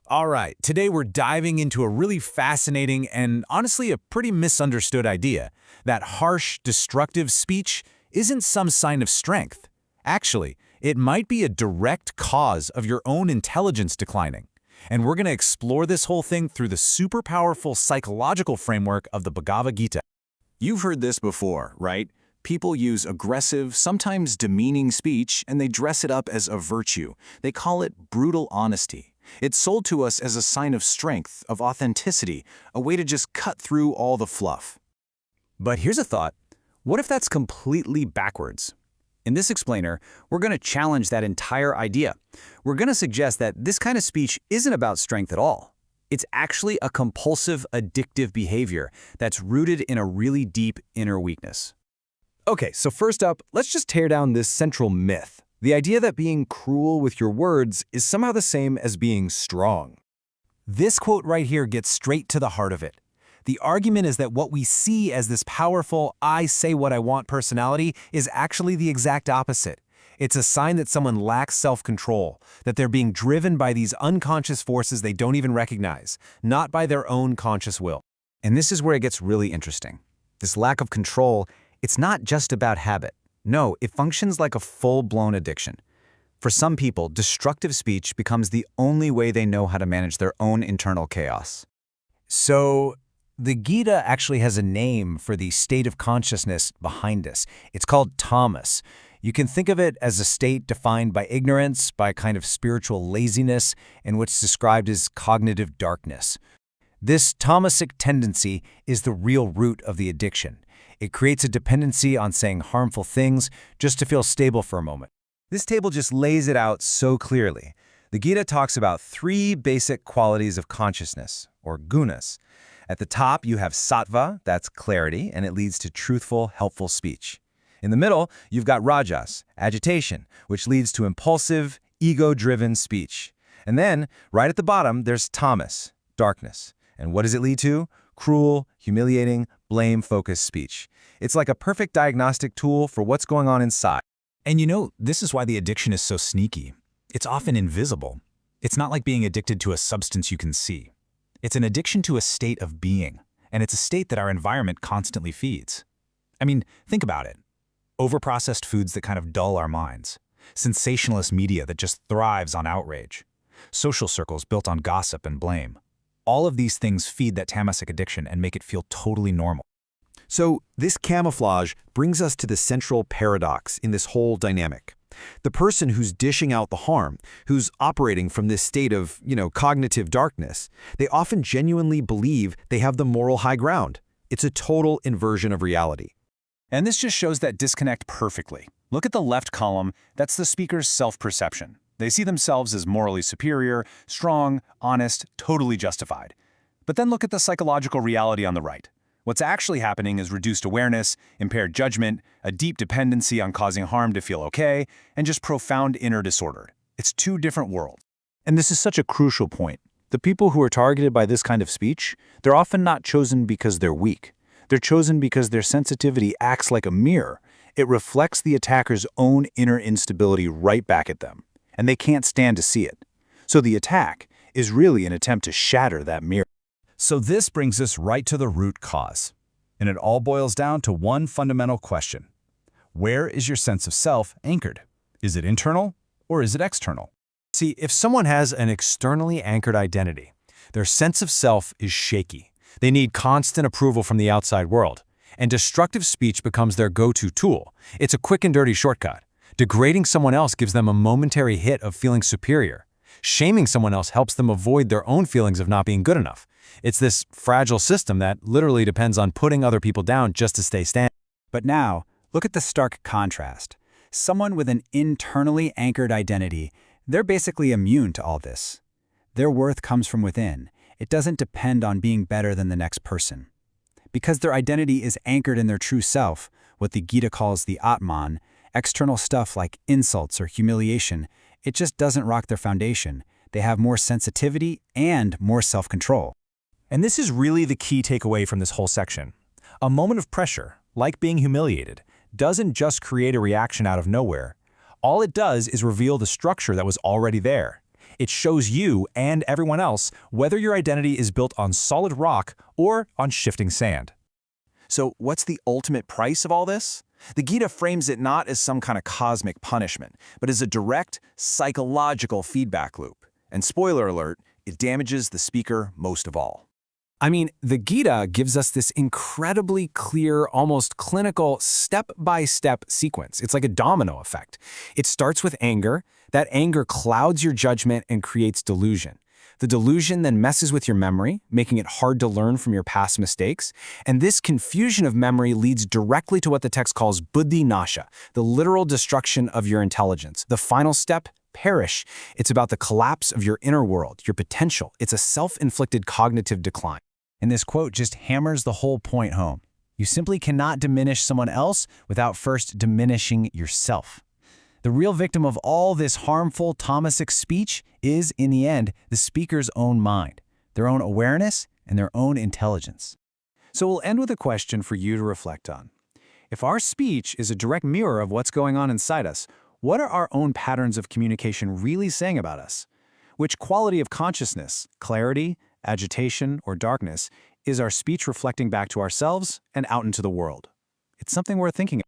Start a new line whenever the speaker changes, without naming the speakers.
All right, today we're diving into a really fascinating and honestly a pretty misunderstood idea that harsh, destructive speech isn't some sign of strength. Actually, it might be a direct cause of your own intelligence declining. And we're going to explore this whole thing through the super powerful psychological framework of the Bhagavad Gita. You've heard this before, right? People use aggressive, sometimes demeaning speech, and they dress it up as a virtue. They call it brutal honesty. It's sold to us as a sign of strength, of authenticity, a way to just cut through all the fluff.
But here's a thought. What if that's completely backwards? In this explainer, we're going to challenge that entire idea. We're going to suggest that this kind of speech isn't about strength at all. It's actually a compulsive, addictive behavior that's rooted in a really deep inner weakness.
Okay, so first up, let's just tear down this central myth. The idea that being cruel with your words is somehow the same as being strong.
This quote right here gets straight to the heart of it. The argument is that what we see as this powerful, I say what I want personality is actually the exact opposite. It's a sign that someone lacks self-control, that they're being driven by these unconscious forces they don't even recognize, not by their own conscious will.
And this is where it gets really interesting. This lack of control, it's not just about habit. No, it functions like a full-blown addiction. For some people, destructive speech becomes the only way they know how to manage their own internal chaos.
So, the Gita actually has a name for the state of consciousness behind us. It's called tamas. You can think of it as a state defined by ignorance, by a kind of spiritual laziness, and what's described as cognitive darkness. This tamasic tendency is the real root of the addiction. It creates a dependency on saying harmful things just to feel stable for a moment.
This table just lays it out so clearly. The Gita talks about three basic qualities of consciousness, or gunas. At the top, you have sattva, that's clarity, and it leads to truthful, helpful speech. In the middle, you've got rajas, agitation, which leads to impulsive, ego-driven speech. And then, right at the bottom, there's tamas, darkness. And what does it lead to? Cruel, humiliating, blame-focused speech. It's like a perfect diagnostic tool for what's going on inside.
And you know, this is why the addiction is so sneaky. It's often invisible. It's not like being addicted to a substance you can see. It's an addiction to a state of being, and it's a state that our environment constantly feeds. I mean, think about it. Overprocessed foods that kind of dull our minds. Sensationalist media that just thrives on outrage. Social circles built on gossip and blame. All of these things feed that tamasic addiction and make it feel totally normal.
So this camouflage brings us to the central paradox in this whole dynamic. The person who's dishing out the harm, who's operating from this state of, cognitive darkness, they often genuinely believe they have the moral high ground. It's a total inversion of reality.
And this just shows that disconnect perfectly. Look at the left column, that's the speaker's self-perception. They see themselves as morally superior, strong, honest, totally justified. But then look at the psychological reality on the right. What's actually happening is reduced awareness, impaired judgment, a deep dependency on causing harm to feel okay, and just profound inner disorder. It's two different worlds.
And this is such a crucial point. The people who are targeted by this kind of speech, they're often not chosen because they're weak. They're chosen because their sensitivity acts like a mirror. It reflects the attacker's own inner instability right back at them, and they can't stand to see it. So the attack is really an attempt to shatter that mirror.
So this brings us right to the root cause. And it all boils down to one fundamental question. Where is your sense of self anchored? Is it internal or is it external? See, if someone has an externally anchored identity, their sense of self is shaky. They need constant approval from the outside world. And destructive speech becomes their go-to tool. It's a quick and dirty shortcut. Degrading someone else gives them a momentary hit of feeling superior. Shaming someone else helps them avoid their own feelings of not being good enough. It's this fragile system that literally depends on putting other people down just to stay standing.
But now, look at the stark contrast. Someone with an internally anchored identity, they're basically immune to all this. Their worth comes from within. It doesn't depend on being better than the next person. Because their identity is anchored in their true self, what the Gita calls the Atman, external stuff like insults or humiliation, it just doesn't rock their foundation. They have more sensitivity and more self-control.
And this is really the key takeaway from this whole section. A moment of pressure, like being humiliated, doesn't just create a reaction out of nowhere. All it does is reveal the structure that was already there. It shows you and everyone else whether your identity is built on solid rock or on shifting sand.
So what's the ultimate price of all this? The Gita frames it not as some kind of cosmic punishment, but as a direct, psychological feedback loop. And spoiler alert, it damages the speaker most of all.
I mean, the Gita gives us this incredibly clear, almost clinical, step-by-step sequence. It's like a domino effect. It starts with anger. That anger clouds your judgment and creates delusion. The delusion then messes with your memory, making it hard to learn from your past mistakes. And this confusion of memory leads directly to what the text calls buddhi nasha, the literal destruction of your intelligence. The final step, perish. It's about the collapse of your inner world, your potential. It's a self-inflicted cognitive decline.
And this quote just hammers the whole point home. You simply cannot diminish someone else without first diminishing yourself. The real victim of all this harmful tamasic speech is, in the end, the speaker's own mind, their own awareness, and their own intelligence.
So we'll end with a question for you to reflect on. If our speech is a direct mirror of what's going on inside us, what are our own patterns of communication really saying about us? Which quality of consciousness, clarity, agitation, or darkness, is our speech reflecting back to ourselves and out into the world? It's something worth thinking about.